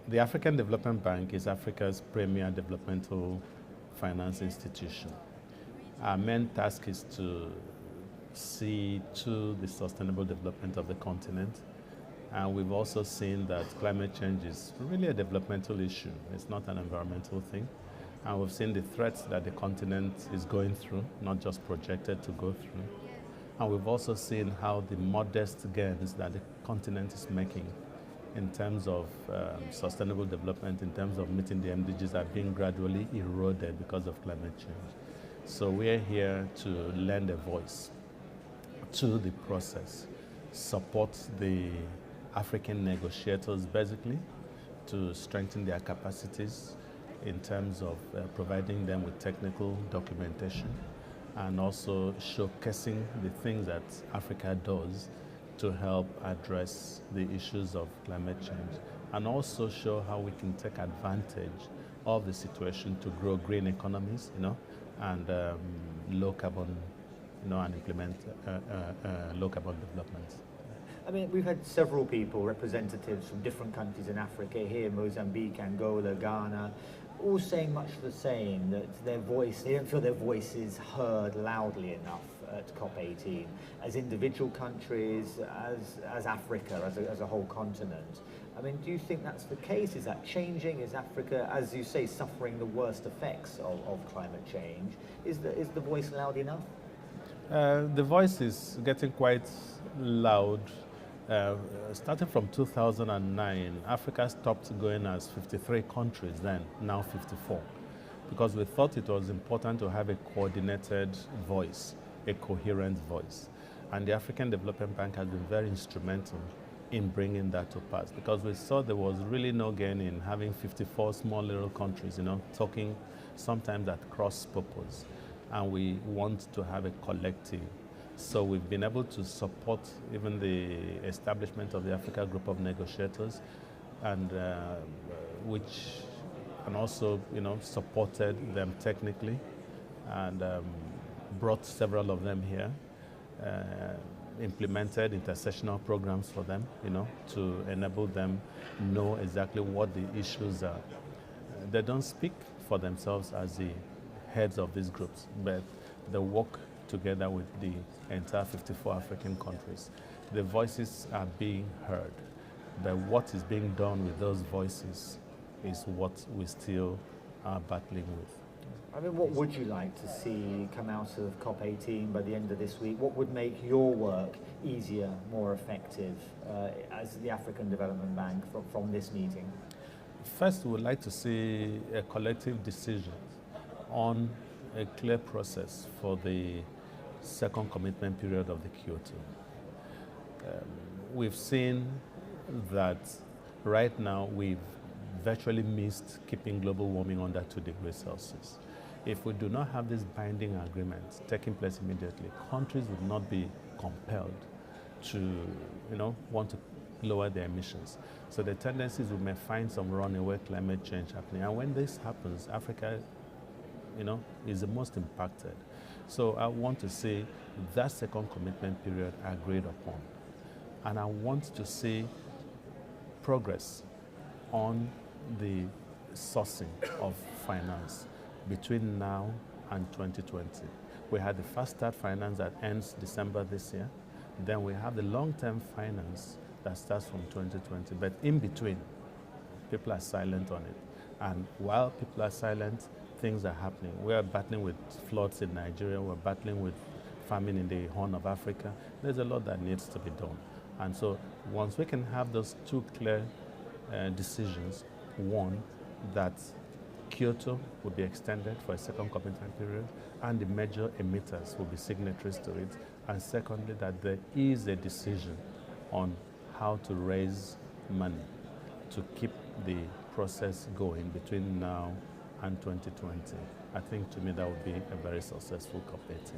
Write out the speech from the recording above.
The African Development Bank is Africa's premier developmental finance institution. Our main task is to see to the sustainable development of the continent. And we've also seen that climate change is really a developmental issue. It's not an environmental thing. And we've seen the threats that the continent is going through, not just projected to go through. And we've also seen how the modest gains that the continent is making in terms of sustainable development, in terms of meeting the MDGs, are being gradually eroded because of climate change. So we're here to lend a voice to the process, support the African negotiators basically to strengthen their capacities in terms of providing them with technical documentation and also showcasing the things that Africa does to help address the issues of climate change, and also show how we can take advantage of the situation to grow green economies, and low carbon, and implement low carbon development. I mean, we've had several people, representatives from different countries in Africa, here, Mozambique, Angola, Ghana, all saying much the same, that they don't feel their voice is heard loudly enough at COP18, as individual countries, as Africa, as a whole continent. I mean, do you think that's the case? Is that changing? Is Africa, as you say, suffering the worst effects of climate change? Is the voice loud enough? The voice is getting quite loud. Starting from 2009, Africa stopped going as 53 countries then, now 54, because we thought it was important to have a coordinated voice, a coherent voice. And the African Development Bank has been very instrumental in bringing that to pass, because we saw there was really no gain in having 54 small little countries, talking sometimes at cross purpose. And we want to have a collective. So we've been able to support even the establishment of the Africa Group of Negotiators, and also supported them technically, and brought several of them here, implemented intersessional programs for them, to enable them know exactly what the issues are. They don't speak for themselves as the heads of these groups, but they work together with the entire 54 African countries. The voices are being heard, but what is being done with those voices is what we still are battling with. I mean, what would you like to see come out of COP18 by the end of this week? What would make your work easier, more effective as the African Development Bank from this meeting? First, we would like to see a collective decision on a clear process for the second commitment period of the Kyoto. We've seen that right now we've virtually missed keeping global warming under 2 degrees Celsius. If we do not have these binding agreements taking place immediately, countries would not be compelled to, want to lower their emissions. So the tendency is we may find some runaway climate change happening. And when this happens, Africa, is the most impacted. So I want to see that second commitment period agreed upon. And I want to see progress on the sourcing of finance between now and 2020. We had the Fast Start finance that ends December this year. Then we have the long-term finance that starts from 2020. But in between, people are silent on it. And while people are silent, things are happening. We are battling with floods in Nigeria. We're battling with famine in the Horn of Africa. There's a lot that needs to be done. And so once we can have those two clear decisions, one, that Kyoto will be extended for a second commitment period, and the major emitters will be signatories to it. And secondly, that there is a decision on how to raise money to keep the process going between now and 2020. I think to me that would be a very successful COP18.